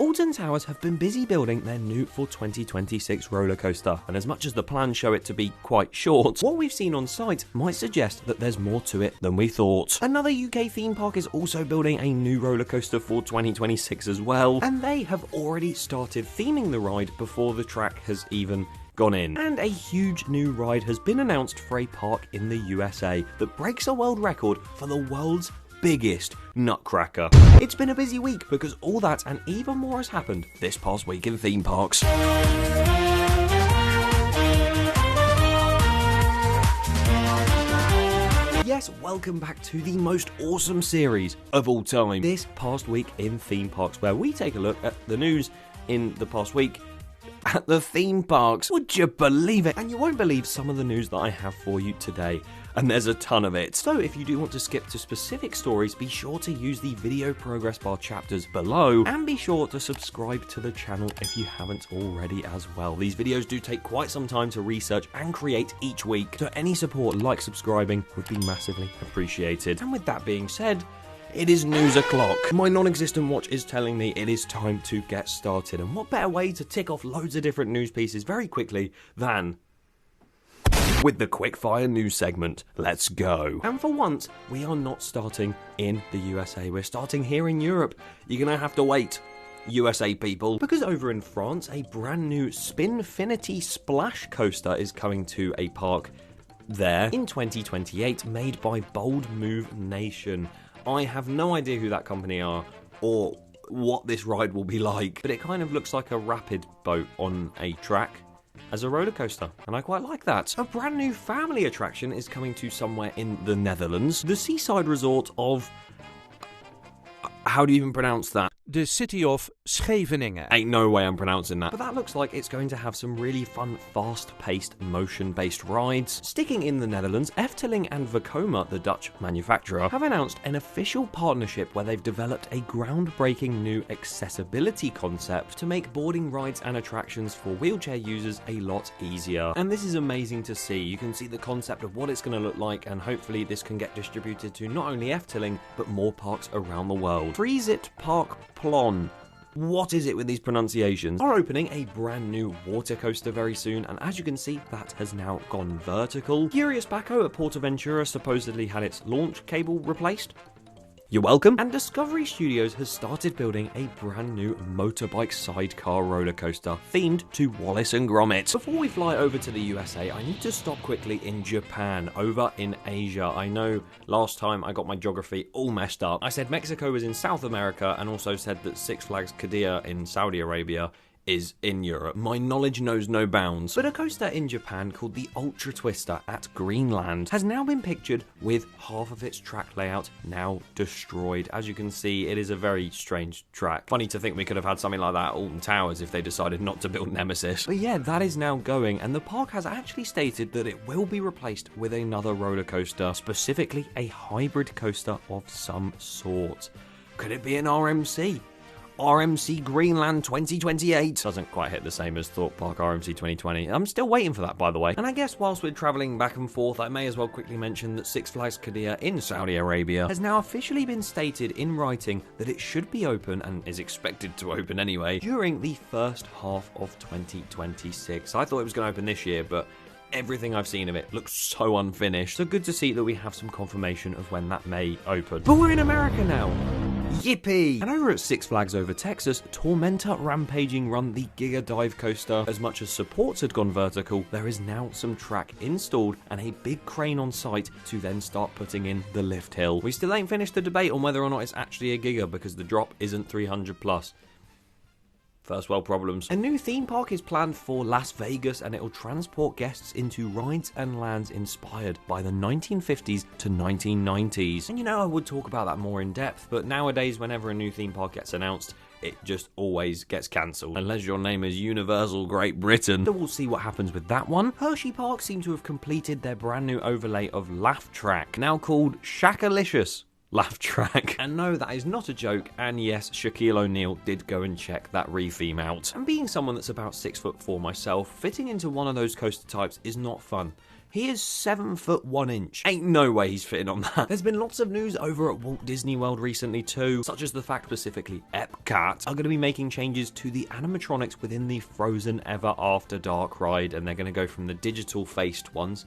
Alton Towers have been busy building their new for 2026 roller coaster, and as much as the plans show it to be quite short, what we've seen on site might suggest that there's more to it than we thought. Another UK theme park is also building a new roller coaster for 2026 as well, and they have already started theming the ride before the track has even gone in. And a huge new ride has been announced for a park in the USA that breaks a world record for the world's biggest nutcracker. It's been a busy week because all that and even more has happened this past week in theme parks. Yes, welcome back to the most awesome series of all time. This past week in theme parks, where we take a look at the news in the past week at the theme parks. Would you believe it? And you won't believe some of the news that I have for you today. And there's a ton of it. So if you do want to skip to specific stories, be sure to use the video progress bar chapters below, and be sure to subscribe to the channel if you haven't already as well. These videos do take quite some time to research and create each week, so any support like subscribing would be massively appreciated. And with that being said, it is news o'clock. My non-existent watch is telling me it is time to get started, and what better way to tick off loads of different news pieces very quickly than with the quickfire news segment. Let's go. And for once, we are not starting in the USA. We're starting here in Europe. You're gonna have to wait, USA people, because over in France, a brand new Spinfinity Splash Coaster is coming to a park there in 2028, made by Bold Move Nation. I have no idea who that company are or what this ride will be like, but it kind of looks like a rapid boat on a track as a roller coaster, and I quite like that. A brand new family attraction is coming to somewhere in the Netherlands, the seaside resort of, how do you even pronounce that? The city of Scheveningen. Ain't no way I'm pronouncing that. But that looks like it's going to have some really fun, fast-paced, motion-based rides. Sticking in the Netherlands, Efteling and Vekoma, the Dutch manufacturer, have announced an official partnership where they've developed a groundbreaking new accessibility concept to make boarding rides and attractions for wheelchair users a lot easier. And this is amazing to see. You can see the concept of what it's going to look like, and hopefully this can get distributed to not only Efteling, but more parks around the world. Freizetpark Plohn, what is it with these pronunciations, are opening a brand new water coaster very soon, and as you can see, that has now gone vertical. Furius Baco at Portaventura supposedly had its launch cable replaced. You're welcome. And Discovery Studios has started building a brand new motorbike sidecar roller coaster themed to Wallace and Gromit. Before we fly over to the USA, I need to stop quickly in Japan, over in Asia. I know last time I got my geography all messed up. I said Mexico was in South America, and also said that Six Flags Quiddiya in Saudi Arabia is in Europe. My knowledge knows no bounds. But a coaster in Japan called the Ultra Twister at Greenland has now been pictured with half of its track layout now destroyed. As you can see, it is a very strange track. Funny to think we could have had something like that at Alton Towers if they decided not to build Nemesis. But yeah, that is now going, and the park has actually stated that it will be replaced with another roller coaster, specifically a hybrid coaster of some sort. Could it be an RMC? RMC Greenland 2028. Doesn't quite hit the same as Thorpe Park RMC 2020. I'm still waiting for that, by the way. And I guess whilst we're travelling back and forth, I may as well quickly mention that Six Flags Quiddiya in Saudi Arabia has now officially been stated in writing that it should be open, and is expected to open anyway, during the first half of 2026. I thought it was going to open this year, but everything I've seen of it looks so unfinished. So good to see that we have some confirmation of when that may open. But we're in America now. Yippee! And over at Six Flags Over Texas, Tormentor Rampaging Run, the GIGA dive coaster, as much as supports had gone vertical, there is now some track installed and a big crane on site to then start putting in the lift hill. We still ain't finished the debate on whether or not it's actually a GIGA, because the drop isn't 300 plus. First world problems. A new theme park is planned for Las Vegas, and it will transport guests into rides and lands inspired by the 1950s to 1990s. And you know, I would talk about that more in depth, but nowadays whenever a new theme park gets announced, it just always gets cancelled, unless your name is Universal Great Britain. So we'll see what happens with that one. Hersheypark seem to have completed their brand new overlay of Laugh Track, now called Shackalicious Laugh Track. And no, that is not a joke, and yes, Shaquille O'Neal did go and check that re-theme out. And being someone that's about 6'4" myself, fitting into one of those coaster types is not fun. He is 7 foot 1 inch. Ain't no way he's fitting on that. There's been lots of news over at Walt Disney World recently too, such as the fact specifically EPCOT are going to be making changes to the animatronics within the Frozen Ever After Dark ride, and they're going to go from the digital faced ones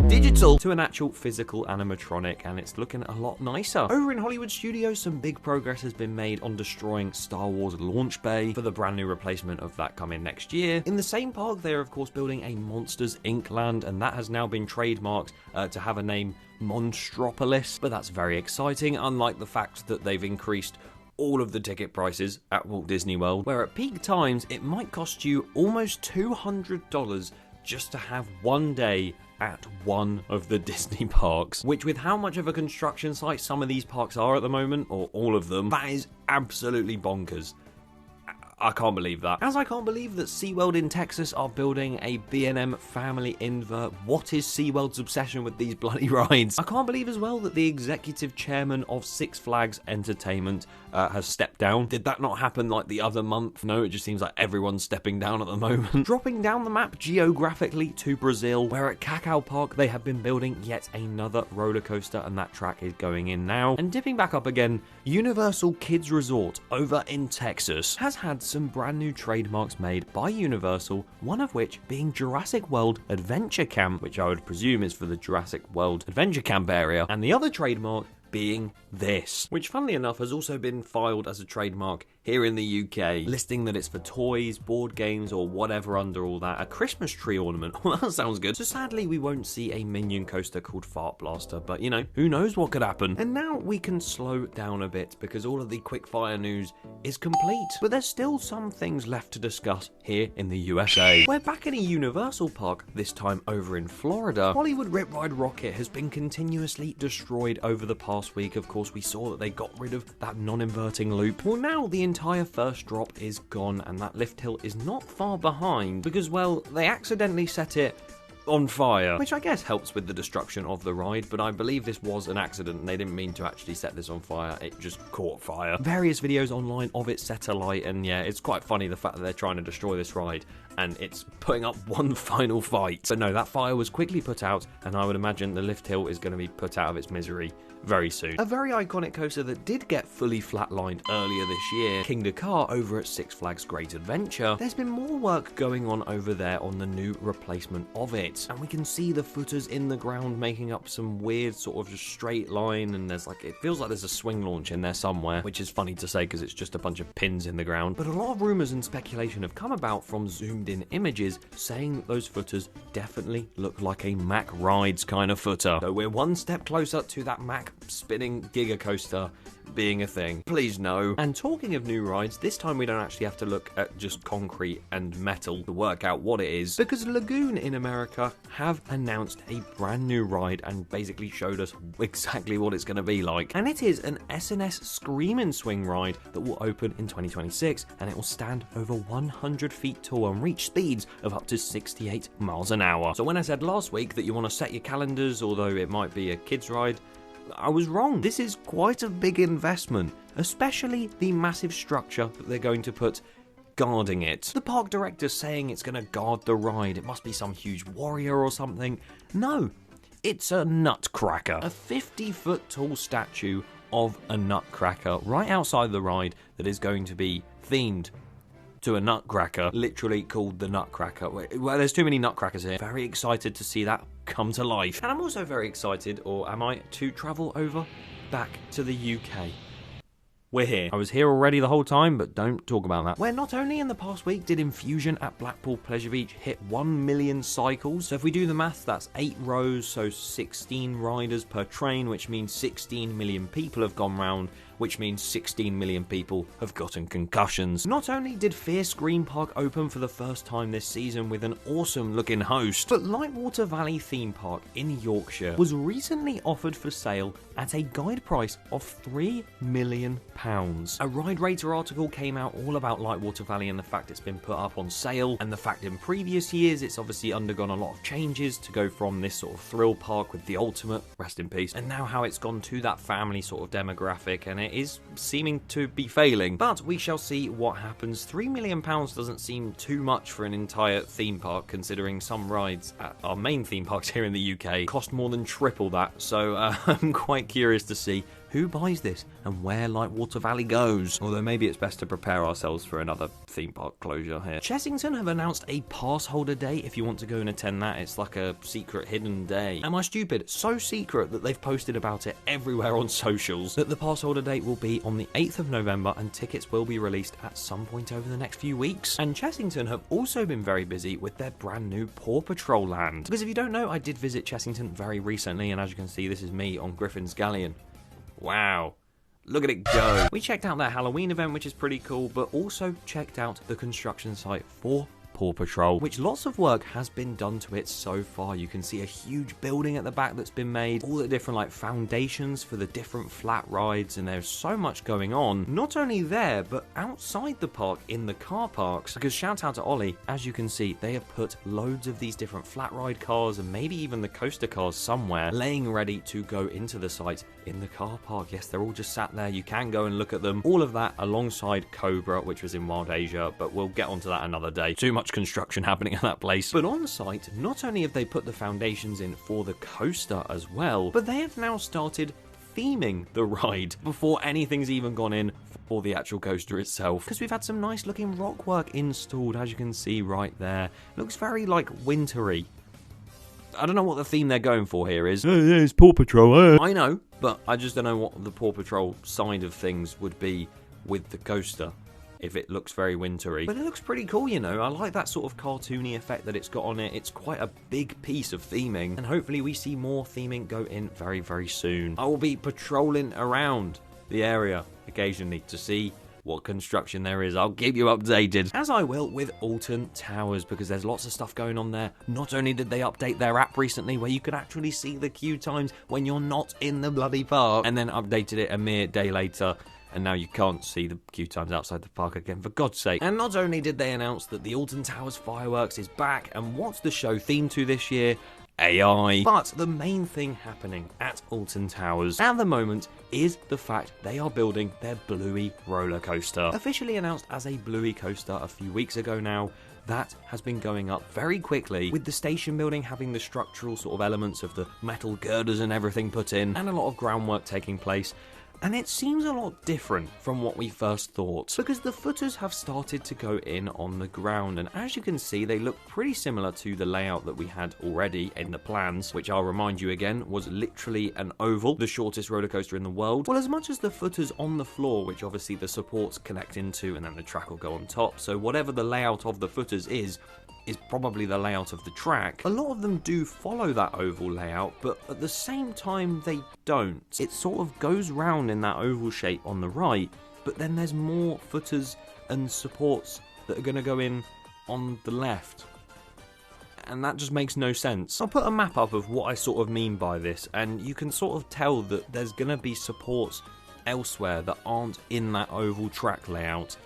to an actual physical animatronic, and it's looking a lot nicer. Over in Hollywood Studios, some big progress has been made on destroying Star Wars Launch Bay for the brand new replacement of that coming next year. In the same park, they're of course building a Monsters Inc. land, and that has now been trademarked to have a name Monstropolis, but that's very exciting, unlike the fact that they've increased all of the ticket prices at Walt Disney World, where at peak times it might cost you almost $200 just to have one day at one of the Disney parks, which with how much of a construction site some of these parks are at the moment, or all of them, that is absolutely bonkers. I can't believe that. As I can't believe that SeaWorld in Texas are building a B&M family invert. What is SeaWorld's obsession with these bloody rides? I can't believe as well that the executive chairman of Six Flags Entertainment has stepped down. Did that not happen like the other month? No, it just seems like everyone's stepping down at the moment. Dropping down the map geographically to Brazil, where at Cacau Park they have been building yet another roller coaster, and that track is going in now. And dipping back up again, Universal Kids Resort over in Texas has had some brand new trademarks made by Universal, one of which being Jurassic World Adventure Camp, which I would presume is for the Jurassic World Adventure Camp area, and the other trademark being this, which funnily enough has also been filed as a trademark here in the UK, listing that it's for toys, board games, or whatever under all that. A Christmas tree ornament. Well, that sounds good. So sadly, we won't see a Minion coaster called Fart Blaster, but you know, who knows what could happen. And now we can slow down a bit because all of the quickfire news is complete. But there's still some things left to discuss here in the USA. We're back in a Universal park, this time over in Florida. Hollywood Rip Ride Rocket has been continuously destroyed over the past week. Of course, we saw that they got rid of that non-inverting loop. Well, now the entire first drop is gone, and that lift hill is not far behind because, well, they accidentally set it on fire, which I guess helps with the destruction of the ride, but I believe this was an accident and they didn't mean to actually set this on fire. It just caught fire. Various videos online of it set alight, and yeah, it's quite funny the fact that they're trying to destroy this ride and it's putting up one final fight. But no, that fire was quickly put out, and I would imagine the lift hill is going to be put out of its misery very soon. A very iconic coaster that did get fully flatlined earlier this year, Kingda Car over at Six Flags Great Adventure. There's been more work going on over there on the new replacement of it, and we can see the footers in the ground making up some weird sort of just straight line, and there's like, it feels like there's a swing launch in there somewhere, which is funny to say because it's just a bunch of pins in the ground. But a lot of rumors and speculation have come about from zoomed in images saying that those footers definitely look like a Mack rides kind of footer. So we're one step closer to that Mack spinning GIGA coaster being a thing. Please no. And talking of new rides, this time we don't actually have to look at just concrete and metal to work out what it is, because Lagoon in America have announced a brand new ride and basically showed us exactly what it's going to be like. And it is an S&S Scream and Swing ride that will open in 2026, and it will stand over 100 feet tall and reach speeds of up to 68 miles an hour. So when I said last week that you want to set your calendars, although it might be a kids ride, I was wrong. This is quite a big investment, especially the massive structure that they're going to put guarding it. The park director's saying it's going to guard the ride. It must be some huge warrior or something. No, it's a nutcracker. A 50-foot tall statue of a nutcracker right outside the ride that is going to be themed to a nutcracker, literally called the Nutcracker. Well, there's too many nutcrackers here. Very excited to see that come to life. And I'm also very excited, or am I, to travel over back to the UK. We're here. I was here already the whole time, but don't talk about that. Where not only in the past week did Infusion at Blackpool Pleasure Beach hit 1 million cycles. So if we do the maths, that's 8 rows, so 16 riders per train, which means 16 million people have gone round, which means 16 million people have gotten concussions. Not only did Fierce Green Park open for the first time this season with an awesome looking host, but Lightwater Valley Theme Park in Yorkshire was recently offered for sale at a guide price of £3 million. A Ride Rater article came out all about Lightwater Valley and the fact it's been put up on sale, and the fact in previous years it's obviously undergone a lot of changes to go from this sort of thrill park with the ultimate, rest in peace, and now how it's gone to that family sort of demographic, and it is seeming to be failing. But we shall see what happens. £3 million doesn't seem too much for an entire theme park, considering some rides at our main theme parks here in the UK cost more than triple that. So I'm quite curious to see who buys this and where Lightwater Valley goes. Although maybe it's best to prepare ourselves for another theme park closure here. Chessington have announced a pass holder day if you want to go and attend that. It's like a secret hidden day. Am I stupid? So secret that they've posted about it everywhere on socials. That the pass holder date will be on the 8th of November and tickets will be released at some point over the next few weeks. And Chessington have also been very busy with their brand new Paw Patrol land. Because if you don't know, I did visit Chessington very recently, and as you can see, this is me on Griffin's Galleon. Wow. Look at it go. We checked out their Halloween event, which is pretty cool, but also checked out the construction site for Paw Patrol, which lots of work has been done to it so far. You can see a huge building at the back that's been made, all the different like foundations for the different flat rides, and there's so much going on, not only there, but outside the park in the car parks, because shout out to Ollie, as you can see, they have put loads of these different flat ride cars and maybe even the coaster cars somewhere, laying ready to go into the site in the car park. Yes, they're all just sat there, you can go and look at them, all of that alongside Cobra, which was in Wild Asia, but we'll get onto that another day. Too much construction happening at that place. But on site, not only have they put the foundations in for the coaster as well, but they have now started theming the ride before anything's even gone in for the actual coaster itself, because we've had some nice looking rock work installed, as you can see right there. Looks very like wintry. I don't know what the theme they're going for here is. It's Paw Patrol. I know, but I just don't know what the Paw Patrol side of things would be with the coaster if it looks very wintry. But it looks pretty cool, you know. I like that sort of cartoony effect that it's got on it. It's quite a big piece of theming, and hopefully we see more theming go in very, very soon. I will be patrolling around the area occasionally to see what construction there is. I'll keep you updated, as I will with Alton Towers, because there's lots of stuff going on there. Not only did they update their app recently where you could actually see the queue times when you're not in the bloody park, and then updated it a mere day later, and now you can't see the queue times outside the park again, for God's sake. And not only did they announce that the Alton Towers Fireworks is back, and what's the show themed to this year? AI. But the main thing happening at Alton Towers at the moment is the fact they are building their Bluey roller coaster. Officially announced as a Bluey coaster a few weeks ago now, that has been going up very quickly, with the station building having the structural sort of elements of the metal girders and everything put in, and a lot of groundwork taking place. And it seems a lot different from what we first thought, because the footers have started to go in on the ground, and as you can see, they look pretty similar to the layout that we had already in the plans, which I'll remind you again was literally an oval, the shortest roller coaster in the world. Well, as much as the footers on the floor, which obviously the supports connect into, and then the track will go on top, so whatever the layout of the footers is probably the layout of the track. A lot of them do follow that oval layout, but at the same time they don't. It sort of goes round in that oval shape on the right, but then there's more footers and supports that are going to go in on the left. And that just makes no sense. I'll put a map up of what I sort of mean by this, and you can sort of tell that there's going to be supports elsewhere that aren't in that oval track layout.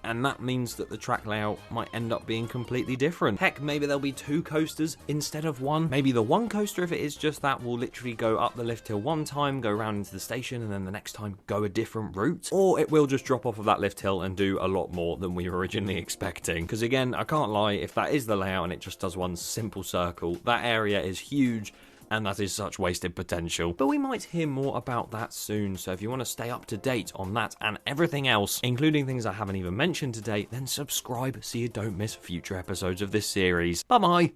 And that means that the track layout might end up being completely different. Heck, maybe there'll be 2 coasters instead of 1. Maybe the one coaster, if it is just that, will literally go up the lift hill one time, go round into the station, and then the next time go a different route. Or it will just drop off of that lift hill and do a lot more than we were originally expecting. Because again, I can't lie, if that is the layout and it just does one simple circle, that area is huge, and that is such wasted potential. But we might hear more about that soon, so if you want to stay up to date on that and everything else, including things I haven't even mentioned today, then subscribe so you don't miss future episodes of this series. Bye bye!